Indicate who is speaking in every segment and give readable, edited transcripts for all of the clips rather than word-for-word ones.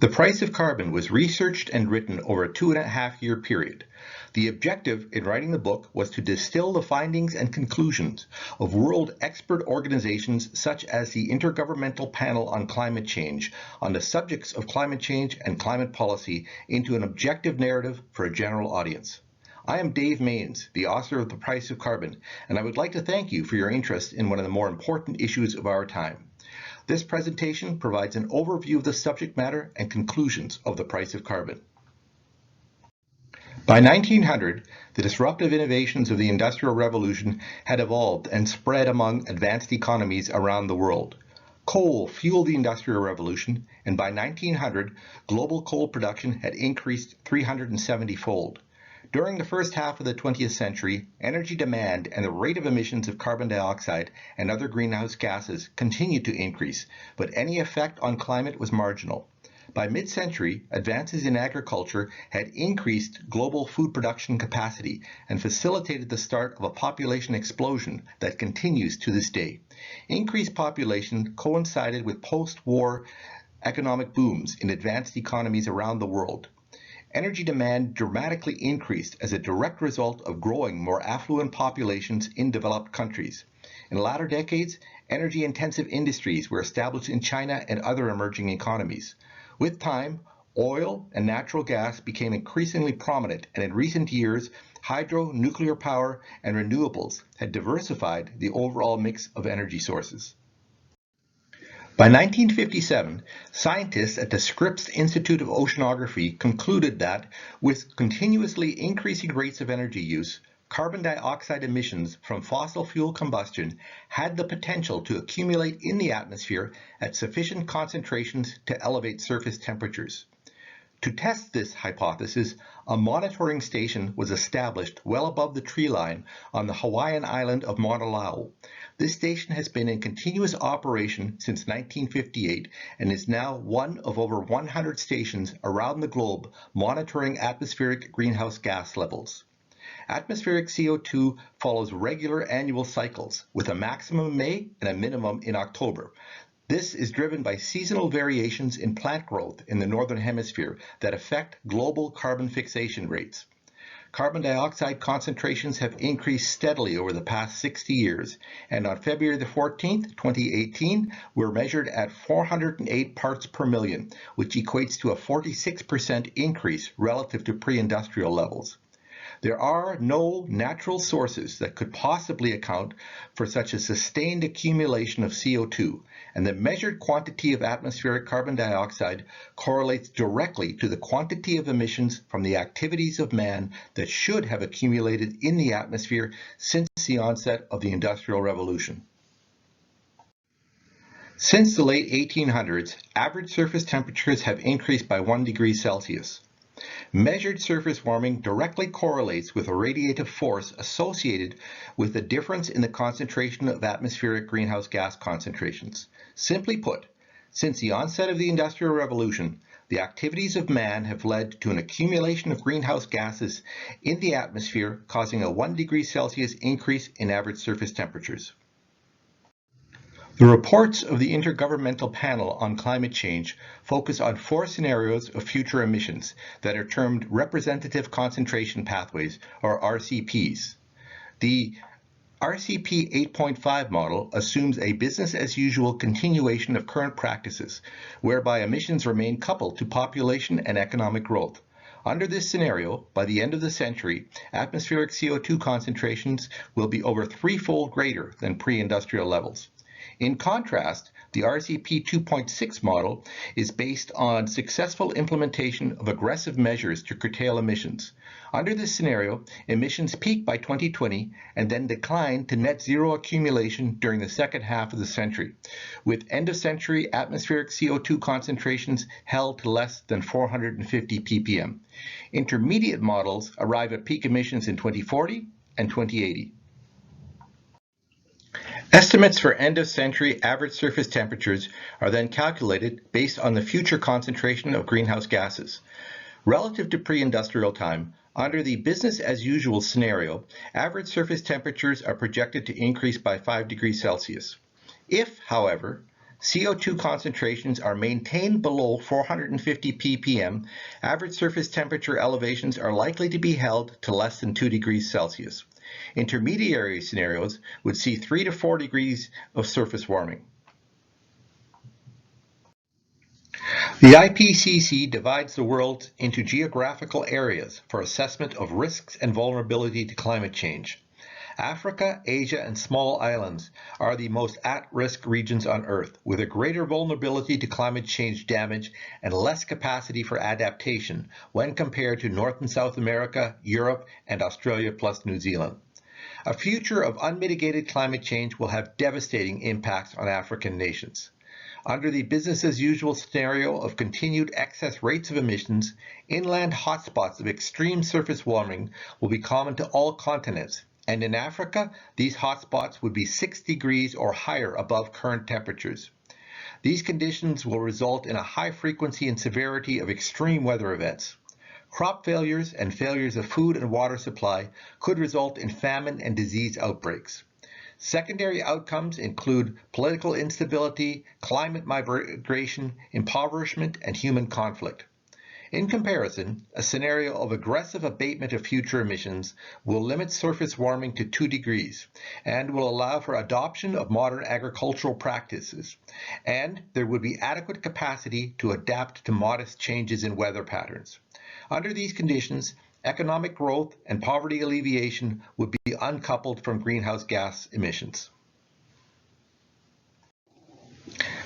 Speaker 1: The price of carbon was researched and written over a 2.5-year period. The objective in writing the book was to distill the findings and conclusions of world expert organizations such as the Intergovernmental Panel on Climate Change on the subjects of climate change and climate policy into an objective narrative for a general audience. I am Dave Maenz, the author of The Price of Carbon, and I would like to thank you for your interest in one of the more important issues of our time. This presentation provides an overview of the subject matter and conclusions of The Price of Carbon. By 1900, the disruptive innovations of the Industrial Revolution had evolved and spread among advanced economies around the world. Coal fueled the Industrial Revolution, and by 1900, global coal production had increased 370-fold. During the first half of the 20th century, energy demand and the rate of emissions of carbon dioxide and other greenhouse gases continued to increase, but any effect on climate was marginal. By mid-century, advances in agriculture had increased global food production capacity and facilitated the start of a population explosion that continues to this day. Increased population coincided with post-war economic booms in advanced economies around the world. Energy demand dramatically increased as a direct result of growing more affluent populations in developed countries. In latter decades, energy-intensive industries were established in China and other emerging economies. With time, oil and natural gas became increasingly prominent, and in recent years, hydro, nuclear power, and renewables had diversified the overall mix of energy sources. By 1957, scientists at the Scripps Institute of Oceanography concluded that, with continuously increasing rates of energy use, carbon dioxide emissions from fossil fuel combustion had the potential to accumulate in the atmosphere at sufficient concentrations to elevate surface temperatures. To test this hypothesis, a monitoring station was established well above the tree line on the Hawaiian island of Mauna Loa. This station has been in continuous operation since 1958 and is now one of over 100 stations around the globe monitoring atmospheric greenhouse gas levels. Atmospheric CO2 follows regular annual cycles with a maximum in May and a minimum in October. This is driven by seasonal variations in plant growth in the Northern Hemisphere that affect global carbon fixation rates. Carbon dioxide concentrations have increased steadily over the past 60 years, and on February 14, 2018, were measured at 408 parts per million, which equates to a 46% increase relative to pre-industrial levels. There are no natural sources that could possibly account for such a sustained accumulation of CO2, and the measured quantity of atmospheric carbon dioxide correlates directly to the quantity of emissions from the activities of man that should have accumulated in the atmosphere since the onset of the Industrial Revolution. Since the late 1800s, average surface temperatures have increased by 1 degree Celsius. Measured surface warming directly correlates with a radiative force associated with the difference in the concentration of atmospheric greenhouse gas concentrations. Simply put, since the onset of the Industrial Revolution, the activities of man have led to an accumulation of greenhouse gases in the atmosphere, causing a 1 degree Celsius increase in average surface temperatures. The reports of the Intergovernmental Panel on Climate Change focus on 4 scenarios of future emissions that are termed representative concentration pathways, or RCPs. The RCP 8.5 model assumes a business-as-usual continuation of current practices, whereby emissions remain coupled to population and economic growth. Under this scenario, by the end of the century, atmospheric CO2 concentrations will be over 3-fold greater than pre-industrial levels. In contrast, the RCP 2.6 model is based on successful implementation of aggressive measures to curtail emissions. Under this scenario, emissions peak by 2020 and then decline to net zero accumulation during the second half of the century, with end-of-century atmospheric CO2 concentrations held to less than 450 ppm. Intermediate models arrive at peak emissions in 2040 and 2080. Estimates for end-of-century average surface temperatures are then calculated based on the future concentration of greenhouse gases. Relative to pre-industrial time, under the business-as-usual scenario, average surface temperatures are projected to increase by 5 degrees Celsius. If, however, CO2 concentrations are maintained below 450 ppm, average surface temperature elevations are likely to be held to less than 2 degrees Celsius. Intermediary scenarios would see 3 to 4 degrees of surface warming. The IPCC divides the world into geographical areas for assessment of risks and vulnerability to climate change. Africa, Asia, and small islands are the most at-risk regions on Earth, with a greater vulnerability to climate change damage and less capacity for adaptation when compared to North and South America, Europe, and Australia plus New Zealand. A future of unmitigated climate change will have devastating impacts on African nations. Under the business-as-usual scenario of continued excess rates of emissions, inland hotspots of extreme surface warming will be common to all continents, and in Africa, these hotspots would be 6 degrees or higher above current temperatures. These conditions will result in a high frequency and severity of extreme weather events. Crop failures and failures of food and water supply could result in famine and disease outbreaks. Secondary outcomes include political instability, climate migration, impoverishment, and human conflict. In comparison, a scenario of aggressive abatement of future emissions will limit surface warming to 2 degrees and will allow for adoption of modern agricultural practices, and there would be adequate capacity to adapt to modest changes in weather patterns. Under these conditions, economic growth and poverty alleviation would be uncoupled from greenhouse gas emissions.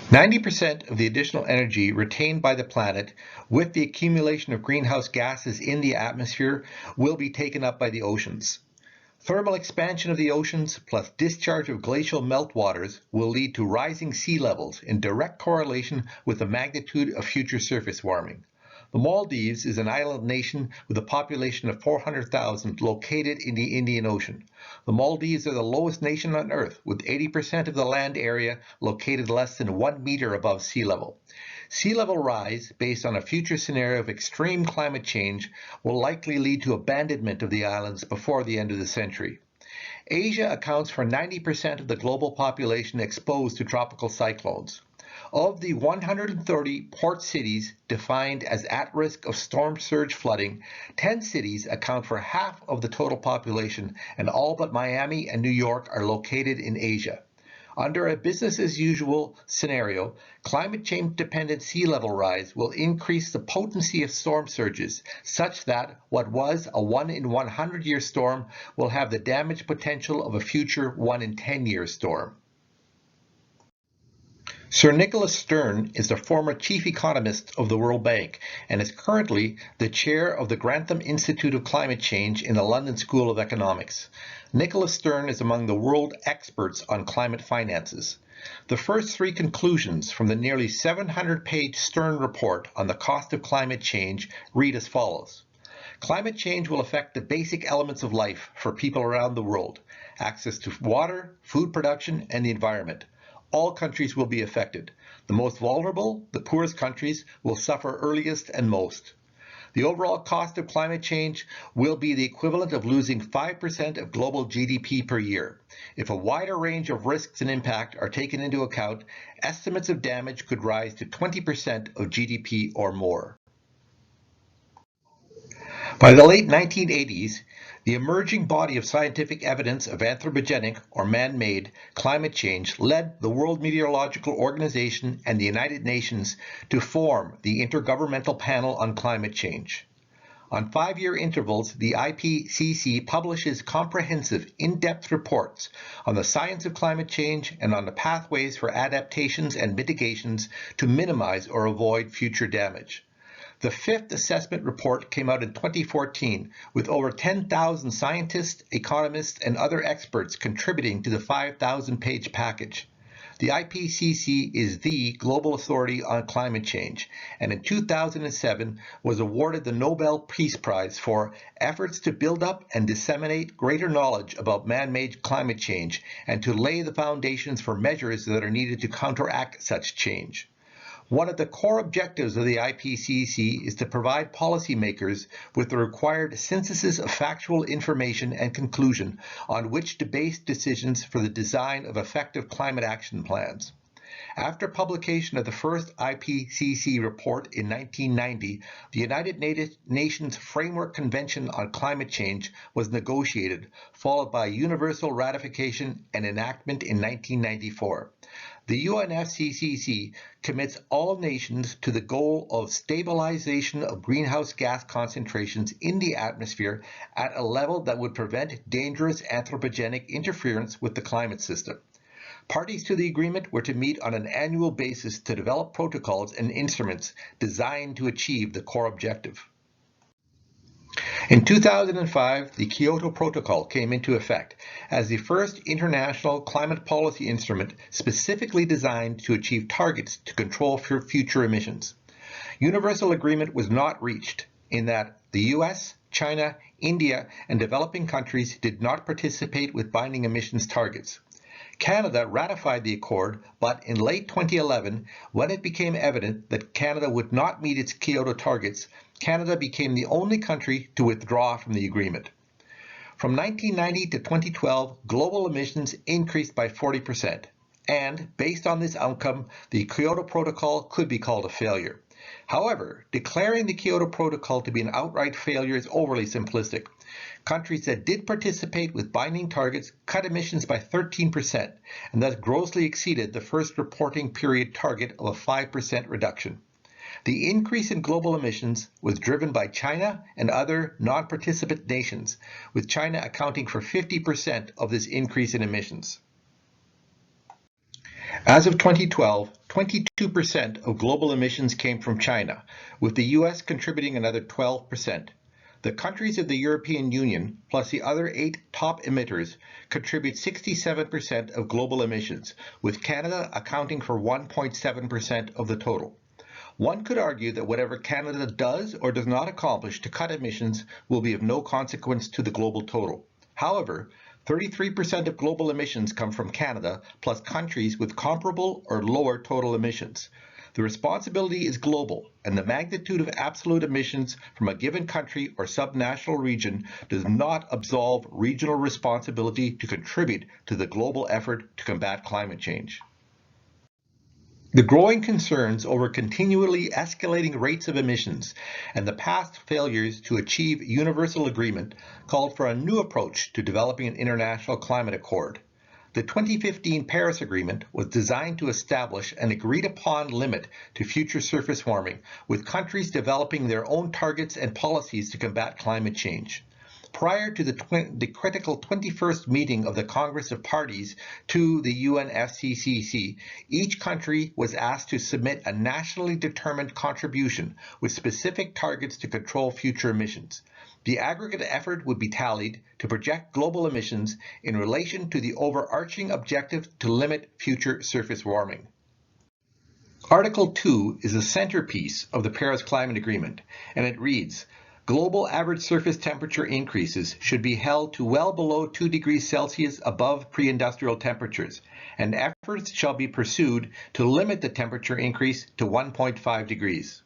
Speaker 1: 90% of the additional energy retained by the planet with the accumulation of greenhouse gases in the atmosphere will be taken up by the oceans. Thermal expansion of the oceans plus discharge of glacial meltwaters will lead to rising sea levels in direct correlation with the magnitude of future surface warming. The Maldives is an island nation with a population of 400,000 located in the Indian Ocean. The Maldives are the lowest nation on Earth, with 80% of the land area located less than 1 meter above sea level. Sea level rise, based on a future scenario of extreme climate change, will likely lead to abandonment of the islands before the end of the century. Asia accounts for 90% of the global population exposed to tropical cyclones. Of the 130 port cities defined as at risk of storm surge flooding, 10 cities account for half of the total population, and all but Miami and New York are located in Asia. Under a business-as-usual scenario, climate change-dependent sea level rise will increase the potency of storm surges, such that what was a 1 in 100-year storm will have the damage potential of a future 1 in 10-year storm. Sir Nicholas Stern is the former chief economist of the World Bank and is currently the chair of the Grantham Institute of Climate Change in the London School of Economics. Nicholas Stern is among the world experts on climate finances. The first 3 conclusions from the nearly 700-page Stern report on the cost of climate change read as follows. Climate change will affect the basic elements of life for people around the world: access to water, food production, and the environment. All countries will be affected. The most vulnerable, the poorest countries, will suffer earliest and most. The overall cost of climate change will be the equivalent of losing 5% of global GDP per year. If a wider range of risks and impact are taken into account, estimates of damage could rise to 20% of GDP or more. By the late 1980s, the emerging body of scientific evidence of anthropogenic or man-made climate change led the World Meteorological Organization and the United Nations to form the Intergovernmental Panel on Climate Change. On 5-year intervals, the IPCC publishes comprehensive, in-depth reports on the science of climate change and on the pathways for adaptations and mitigations to minimize or avoid future damage. The 5th assessment report came out in 2014 with over 10,000 scientists, economists, and other experts contributing to the 5,000-page package. The IPCC is the global authority on climate change, and in 2007 was awarded the Nobel Peace Prize for efforts to build up and disseminate greater knowledge about man-made climate change and to lay the foundations for measures that are needed to counteract such change. One of the core objectives of the IPCC is to provide policymakers with the required synthesis of factual information and conclusion on which to base decisions for the design of effective climate action plans. After publication of the first IPCC report in 1990, the United Nations Framework Convention on Climate Change was negotiated, followed by universal ratification and enactment in 1994. The UNFCCC commits all nations to the goal of stabilization of greenhouse gas concentrations in the atmosphere at a level that would prevent dangerous anthropogenic interference with the climate system. Parties to the agreement were to meet on an annual basis to develop protocols and instruments designed to achieve the core objective. In 2005, the Kyoto Protocol came into effect as the first international climate policy instrument specifically designed to achieve targets to control future emissions. Universal agreement was not reached in that the US, China, India, and developing countries did not participate with binding emissions targets. Canada ratified the accord, but in late 2011, when it became evident that Canada would not meet its Kyoto targets, Canada became the only country to withdraw from the agreement. From 1990 to 2012, global emissions increased by 40%, and based on this outcome, the Kyoto Protocol could be called a failure. However, declaring the Kyoto Protocol to be an outright failure is overly simplistic. Countries that did participate with binding targets cut emissions by 13% and thus grossly exceeded the first reporting period target of a 5% reduction. The increase in global emissions was driven by China and other non-participant nations, with China accounting for 50% of this increase in emissions. As of 2012, 22% of global emissions came from China, with the US contributing another 12%. The countries of the European Union, plus the other 8 top emitters, contribute 67% of global emissions, with Canada accounting for 1.7% of the total. One could argue that whatever Canada does or does not accomplish to cut emissions will be of no consequence to the global total. However, 33% of global emissions come from Canada, plus countries with comparable or lower total emissions. The responsibility is global, and the magnitude of absolute emissions from a given country or subnational region does not absolve regional responsibility to contribute to the global effort to combat climate change. The growing concerns over continually escalating rates of emissions and the past failures to achieve universal agreement called for a new approach to developing an international climate accord. The 2015 Paris Agreement was designed to establish an agreed-upon limit to future surface warming, with countries developing their own targets and policies to combat climate change. Prior to the critical 21st meeting of the Congress of Parties to the UNFCCC, each country was asked to submit a nationally determined contribution with specific targets to control future emissions. The aggregate effort would be tallied to project global emissions in relation to the overarching objective to limit future surface warming. Article 2 is the centerpiece of the Paris Climate Agreement, and it reads, "Global average surface temperature increases should be held to well below 2 degrees Celsius above pre-industrial temperatures, and efforts shall be pursued to limit the temperature increase to 1.5 degrees.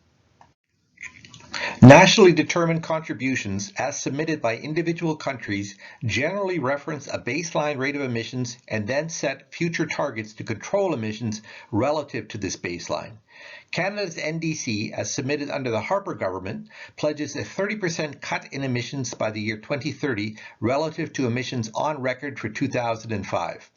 Speaker 1: Nationally determined contributions, as submitted by individual countries, generally reference a baseline rate of emissions and then set future targets to control emissions relative to this baseline. Canada's NDC, as submitted under the Harper government, pledges a 30% cut in emissions by the year 2030 relative to emissions on record for 2005.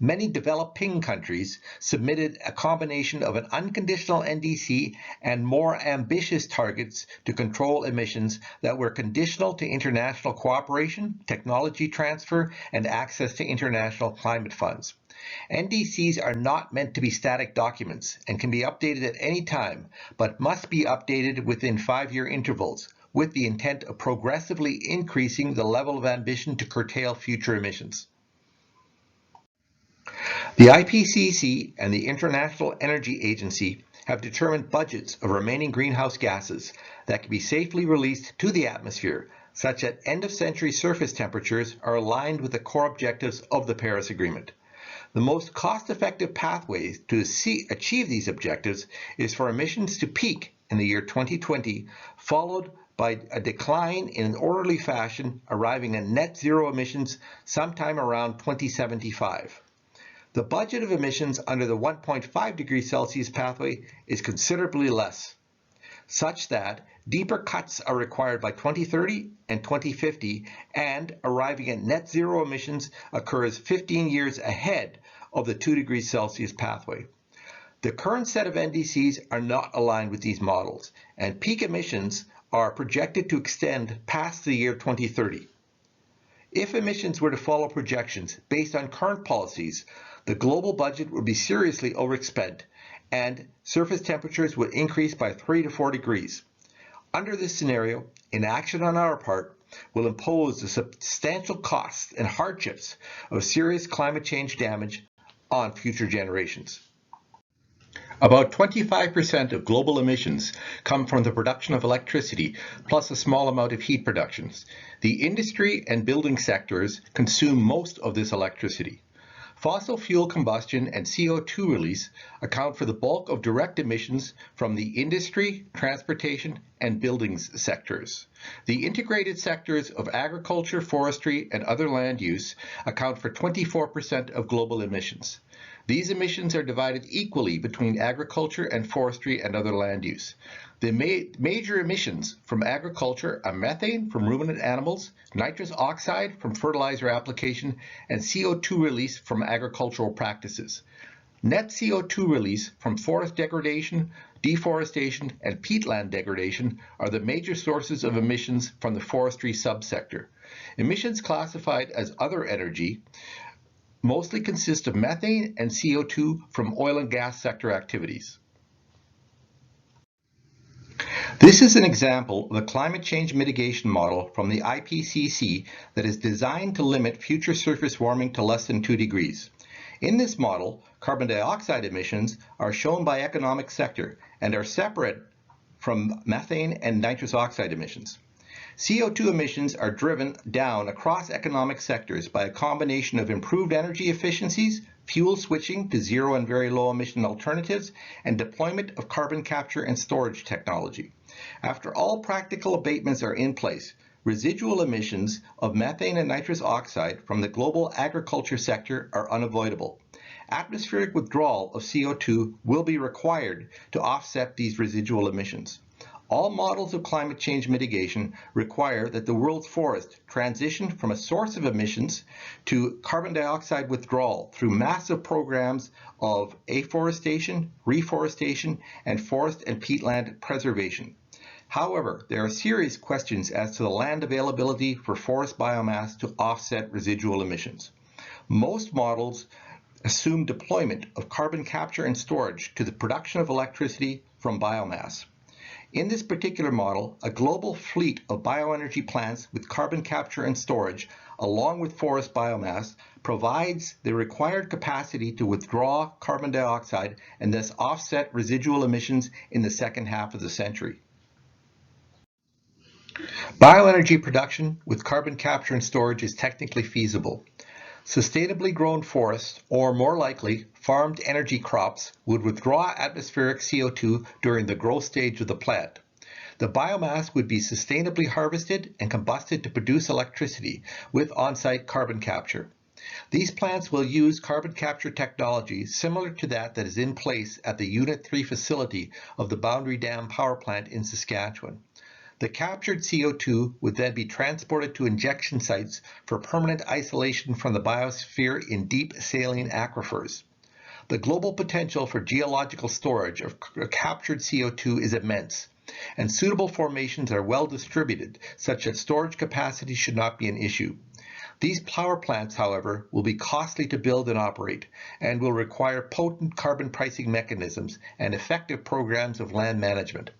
Speaker 1: Many developing countries submitted a combination of an unconditional NDC and more ambitious targets to control emissions that were conditional to international cooperation, technology transfer, and access to international climate funds. NDCs are not meant to be static documents and can be updated at any time, but must be updated within 5-year intervals, with the intent of progressively increasing the level of ambition to curtail future emissions. The IPCC and the International Energy Agency have determined budgets of remaining greenhouse gases that can be safely released to the atmosphere, such that end-of-century surface temperatures are aligned with the core objectives of the Paris Agreement. The most cost-effective pathway to achieve these objectives is for emissions to peak in the year 2020, followed by a decline in an orderly fashion, arriving at net zero emissions sometime around 2075. The budget of emissions under the 1.5 degrees Celsius pathway is considerably less, such that deeper cuts are required by 2030 and 2050, and arriving at net zero emissions occurs 15 years ahead of the 2 degrees Celsius pathway. The current set of NDCs are not aligned with these models, and peak emissions are projected to extend past the year 2030. If emissions were to follow projections based on current policies, the global budget would be seriously overspent, and surface temperatures would increase by 3 to 4 degrees. Under this scenario, inaction on our part will impose the substantial costs and hardships of serious climate change damage on future generations. About 25% of global emissions come from the production of electricity, plus a small amount of heat productions. The industry and building sectors consume most of this electricity. Fossil fuel combustion and CO2 release account for the bulk of direct emissions from the industry, transportation, and buildings sectors. The integrated sectors of agriculture, forestry, and other land use account for 24% of global emissions. These emissions are divided equally between agriculture and forestry and other land use. The major emissions from agriculture are methane from ruminant animals, nitrous oxide from fertilizer application, and CO2 release from agricultural practices. Net CO2 release from forest degradation, deforestation, and peatland degradation are the major sources of emissions from the forestry subsector. Emissions classified as other energy mostly consist of methane and CO2 from oil and gas sector activities. This is an example of a climate change mitigation model from the IPCC that is designed to limit future surface warming to less than 2 degrees. In this model, carbon dioxide emissions are shown by economic sector and are separate from methane and nitrous oxide emissions. CO2 emissions are driven down across economic sectors by a combination of improved energy efficiencies, fuel switching to zero and very low emission alternatives, and deployment of carbon capture and storage technology. After all practical abatements are in place, residual emissions of methane and nitrous oxide from the global agriculture sector are unavoidable. Atmospheric withdrawal of CO2 will be required to offset these residual emissions. All models of climate change mitigation require that the world's forest transition from a source of emissions to carbon dioxide withdrawal through massive programs of afforestation, reforestation, and forest and peatland preservation. However, there are serious questions as to the land availability for forest biomass to offset residual emissions. Most models assume deployment of carbon capture and storage to the production of electricity from biomass. In this particular model, a global fleet of bioenergy plants with carbon capture and storage, along with forest biomass, provides the required capacity to withdraw carbon dioxide and thus offset residual emissions in the second half of the century. Bioenergy production with carbon capture and storage is technically feasible. Sustainably grown forests, or more likely, farmed energy crops, would withdraw atmospheric CO2 during the growth stage of the plant. The biomass would be sustainably harvested and combusted to produce electricity with on-site carbon capture. These plants will use carbon capture technology similar to that is in place at the Unit 3 facility of the Boundary Dam Power Plant in Saskatchewan. The captured CO2 would then be transported to injection sites for permanent isolation from the biosphere in deep saline aquifers. The global potential for geological storage of captured CO2 is immense, and suitable formations are well distributed, such that storage capacity should not be an issue. These power plants, however, will be costly to build and operate, and will require potent carbon pricing mechanisms and effective programs of land management.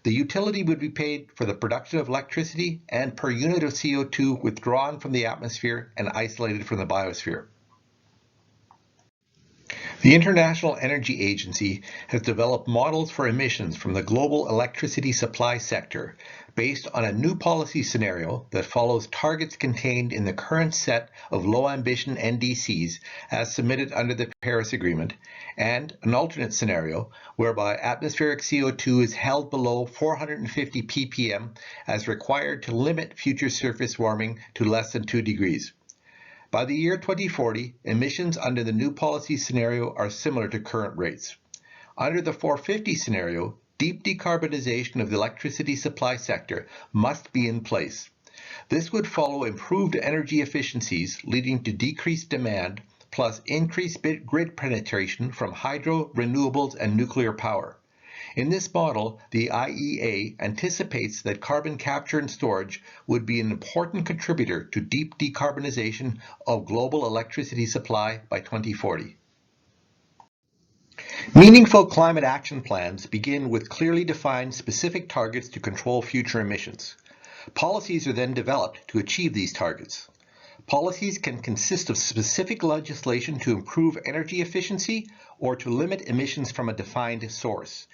Speaker 1: The utility would be paid for the production of electricity and per unit of CO2 withdrawn from the atmosphere and isolated from the biosphere. The International Energy Agency has developed models for emissions from the global electricity supply sector based on a new policy scenario that follows targets contained in the current set of low-ambition NDCs as submitted under the Paris Agreement, and an alternate scenario whereby atmospheric CO2 is held below 450 ppm as required to limit future surface warming to less than 2 degrees. By the year 2040, emissions under the new policy scenario are similar to current rates. Under the 450 scenario, deep decarbonization of the electricity supply sector must be in place. This would follow improved energy efficiencies leading to decreased demand, plus increased grid penetration from hydro, renewables, and nuclear power. In this model, the IEA anticipates that carbon capture and storage would be an important contributor to deep decarbonization of global electricity supply by 2040. Meaningful climate action plans begin with clearly defined specific targets to control future emissions. Policies are then developed to achieve these targets. Policies can consist of specific legislation to improve energy efficiency or to limit emissions from a defined source.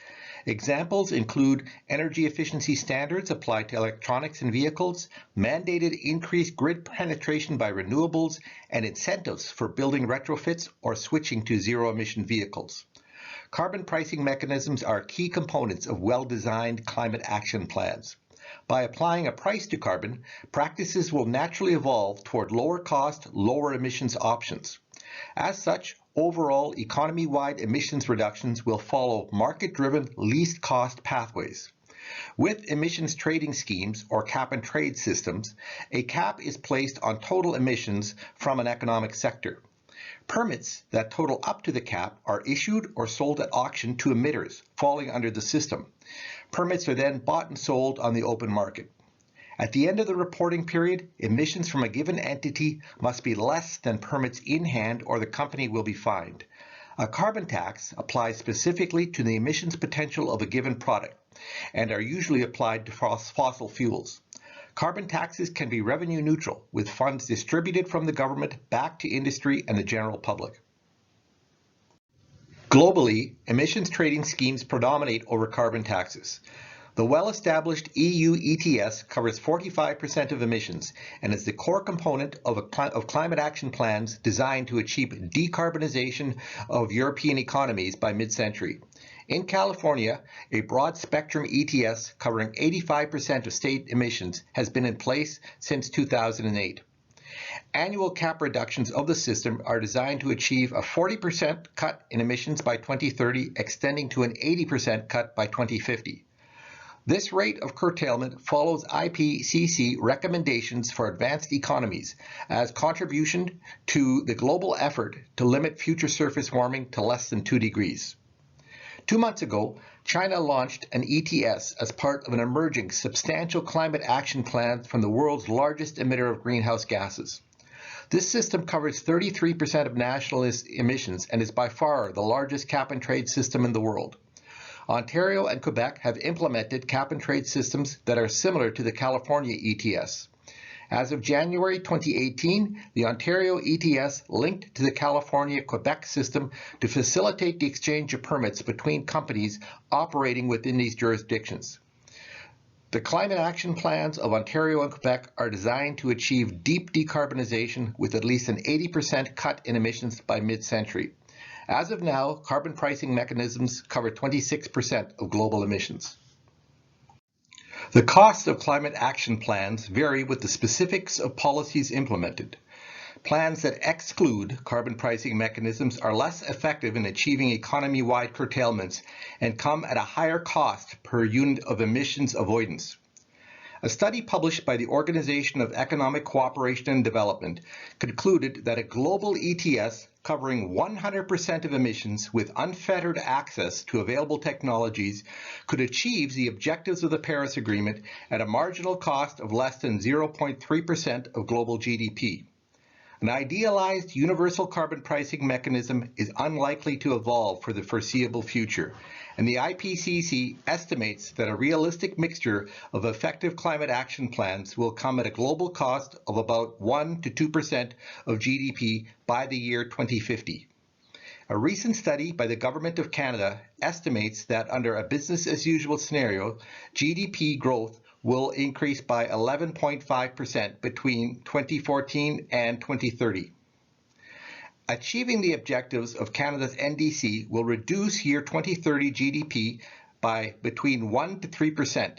Speaker 1: Examples include energy efficiency standards applied to electronics and vehicles, mandated increased grid penetration by renewables, and incentives for building retrofits or switching to zero-emission vehicles. Carbon pricing mechanisms are key components of well-designed climate action plans. By applying a price to carbon, practices will naturally evolve toward lower cost, lower emissions options. As such, overall economy-wide emissions reductions will follow market-driven least cost pathways. With emissions trading schemes or cap-and-trade systems, a cap is placed on total emissions from an economic sector. Permits that total up to the cap are issued or sold at auction to emitters falling under the system. Permits are then bought and sold on the open market. At the end of the reporting period, emissions from a given entity must be less than permits in hand or the company will be fined. A carbon tax applies specifically to the emissions potential of a given product and are usually applied to fossil fuels. Carbon taxes can be revenue neutral, with funds distributed from the government back to industry and the general public. Globally, emissions trading schemes predominate over carbon taxes. The well-established EU ETS covers 45% of emissions and is the core component of climate action plans designed to achieve decarbonization of European economies by mid-century. In California, a broad-spectrum ETS covering 85% of state emissions has been in place since 2008. Annual cap reductions of the system are designed to achieve a 40% cut in emissions by 2030, extending to an 80% cut by 2050. This rate of curtailment follows IPCC recommendations for advanced economies as contribution to the global effort to limit future surface warming to less than 2 degrees. 2 months ago, China launched an ETS as part of an emerging substantial climate action plan from the world's largest emitter of greenhouse gases. This system covers 33% of national emissions and is by far the largest cap-and-trade system in the world. Ontario and Quebec have implemented cap-and-trade systems that are similar to the California ETS. As of January 2018, the Ontario ETS linked to the California-Quebec system to facilitate the exchange of permits between companies operating within these jurisdictions. The climate action plans of Ontario and Quebec are designed to achieve deep decarbonization with at least an 80% cut in emissions by mid-century. As of now, carbon pricing mechanisms cover 26% of global emissions. The costs of climate action plans vary with the specifics of policies implemented. Plans that exclude carbon pricing mechanisms are less effective in achieving economy-wide curtailments and come at a higher cost per unit of emissions avoidance. A study published by the Organization of Economic Cooperation and Development concluded that a global ETS covering 100% of emissions with unfettered access to available technologies could achieve the objectives of the Paris Agreement at a marginal cost of less than 0.3% of global GDP. An idealized universal carbon pricing mechanism is unlikely to evolve for the foreseeable future, and the IPCC estimates that a realistic mixture of effective climate action plans will come at a global cost of about 1 to 2% of GDP by the year 2050. A recent study by the Government of Canada estimates that under a business-as-usual scenario, GDP growth will increase by 11.5% between 2014 and 2030. Achieving the objectives of Canada's NDC will reduce year 2030 GDP by between 1 to 3%,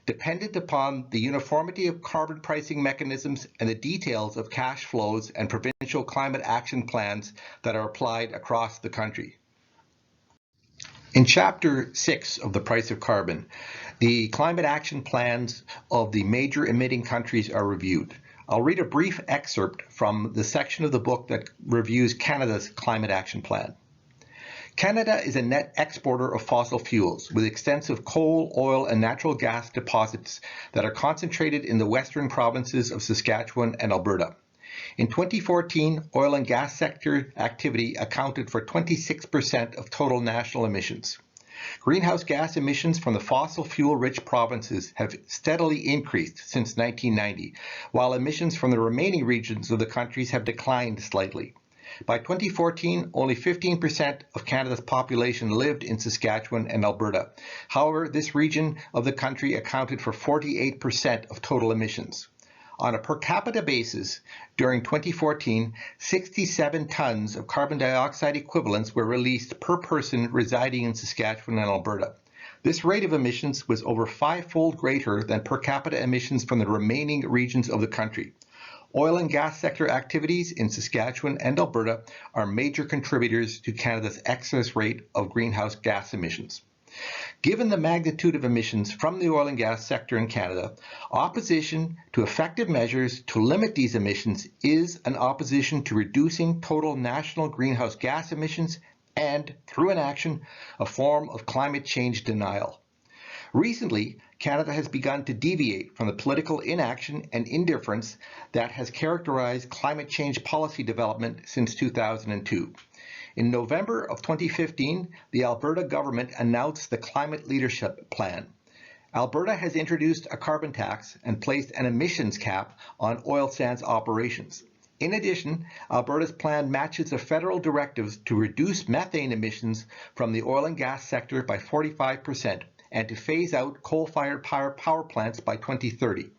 Speaker 1: dependent upon the uniformity of carbon pricing mechanisms and the details of cash flows and provincial climate action plans that are applied across the country. In Chapter 6 of The Price of Carbon, the climate action plans of the major emitting countries are reviewed. I'll read a brief excerpt from the section of the book that reviews Canada's climate action plan. Canada is a net exporter of fossil fuels with extensive coal, oil, and natural gas deposits that are concentrated in the western provinces of Saskatchewan and Alberta. In 2014, oil and gas sector activity accounted for 26% of total national emissions. Greenhouse gas emissions from the fossil fuel-rich provinces have steadily increased since 1990, while emissions from the remaining regions of the countries have declined slightly. By 2014, only 15% of Canada's population lived in Saskatchewan and Alberta. However, this region of the country accounted for 48% of total emissions. On a per capita basis, during 2014, 67 tons of carbon dioxide equivalents were released per person residing in Saskatchewan and Alberta. This rate of emissions was over five-fold greater than per capita emissions from the remaining regions of the country. Oil and gas sector activities in Saskatchewan and Alberta are major contributors to Canada's excess rate of greenhouse gas emissions. Given the magnitude of emissions from the oil and gas sector in Canada, opposition to effective measures to limit these emissions is an opposition to reducing total national greenhouse gas emissions and, through inaction, a form of climate change denial. Recently, Canada has begun to deviate from the political inaction and indifference that has characterized climate change policy development since 2002. In November of 2015, the Alberta government announced the Climate Leadership Plan. Alberta has introduced a carbon tax and placed an emissions cap on oil sands operations. In addition, Alberta's plan matches the federal directives to reduce methane emissions from the oil and gas sector by 45% and to phase out coal-fired power plants by 2030.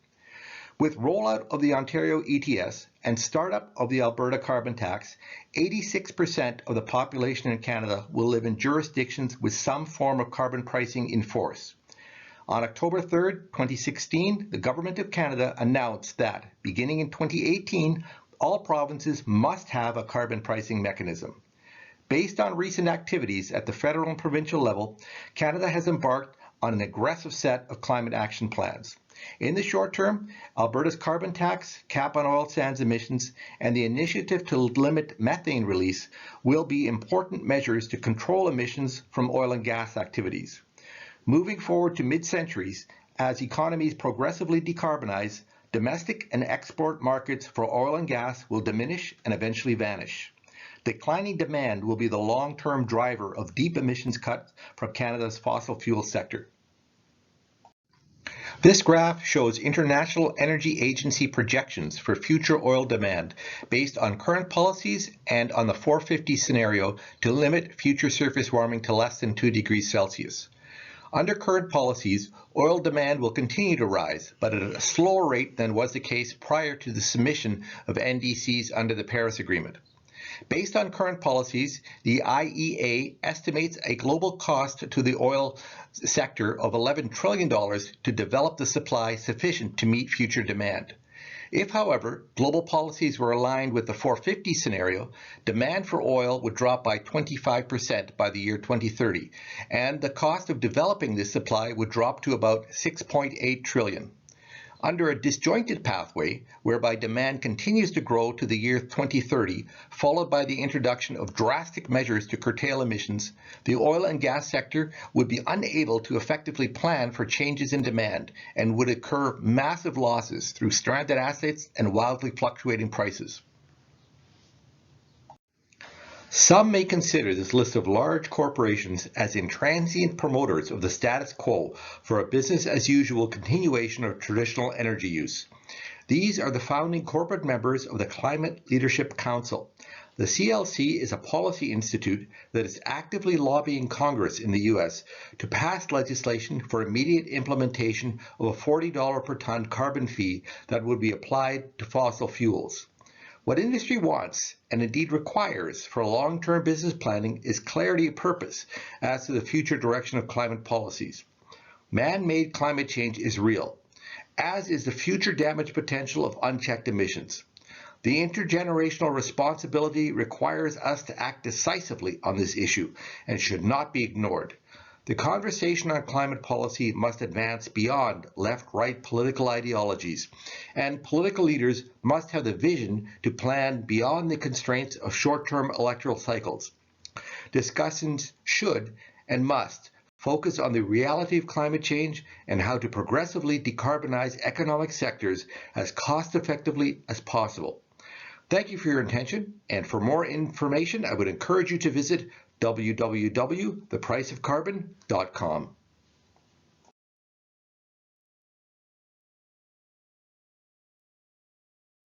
Speaker 1: With rollout of the Ontario ETS and startup of the Alberta carbon tax, 86% of the population in Canada will live in jurisdictions with some form of carbon pricing in force. On October 3, 2016, the Government of Canada announced that, beginning in 2018, all provinces must have a carbon pricing mechanism. Based on recent activities at the federal and provincial level, Canada has embarked on an aggressive set of climate action plans. In the short term, Alberta's carbon tax, cap on oil sands emissions, and the initiative to limit methane release will be important measures to control emissions from oil and gas activities. Moving forward to mid-centuries, as economies progressively decarbonize, domestic and export markets for oil and gas will diminish and eventually vanish. Declining demand will be the long-term driver of deep emissions cuts from Canada's fossil fuel sector. This graph shows International Energy Agency projections for future oil demand based on current policies and on the 450 scenario to limit future surface warming to less than 2 degrees Celsius. Under current policies, oil demand will continue to rise, but at a slower rate than was the case prior to the submission of NDCs under the Paris Agreement. Based on current policies, the IEA estimates a global cost to the oil sector of $11 trillion to develop the supply sufficient to meet future demand. If, however, global policies were aligned with the 450 scenario, demand for oil would drop by 25% by the year 2030, and the cost of developing this supply would drop to about $6.8 trillion. Under a disjointed pathway, whereby demand continues to grow to the year 2030, followed by the introduction of drastic measures to curtail emissions, the oil and gas sector would be unable to effectively plan for changes in demand and would incur massive losses through stranded assets and wildly fluctuating prices. Some may consider this list of large corporations as intransient promoters of the status quo for a business-as-usual continuation of traditional energy use. These are the founding corporate members of the Climate Leadership Council. The CLC is a policy institute that is actively lobbying Congress in the U.S. to pass legislation for immediate implementation of a $40 per ton carbon fee that would be applied to fossil fuels. What industry wants, and indeed requires, for long-term business planning is clarity of purpose as to the future direction of climate policies. Man-made climate change is real, as is the future damage potential of unchecked emissions. The intergenerational responsibility requires us to act decisively on this issue and should not be ignored. The conversation on climate policy must advance beyond left-right political ideologies, and political leaders must have the vision to plan beyond the constraints of short-term electoral cycles. Discussions should and must focus on the reality of climate change and how to progressively decarbonize economic sectors as cost-effectively as possible. Thank you for your attention, and for more information, I would encourage you to visit www.thepriceofcarbon.com.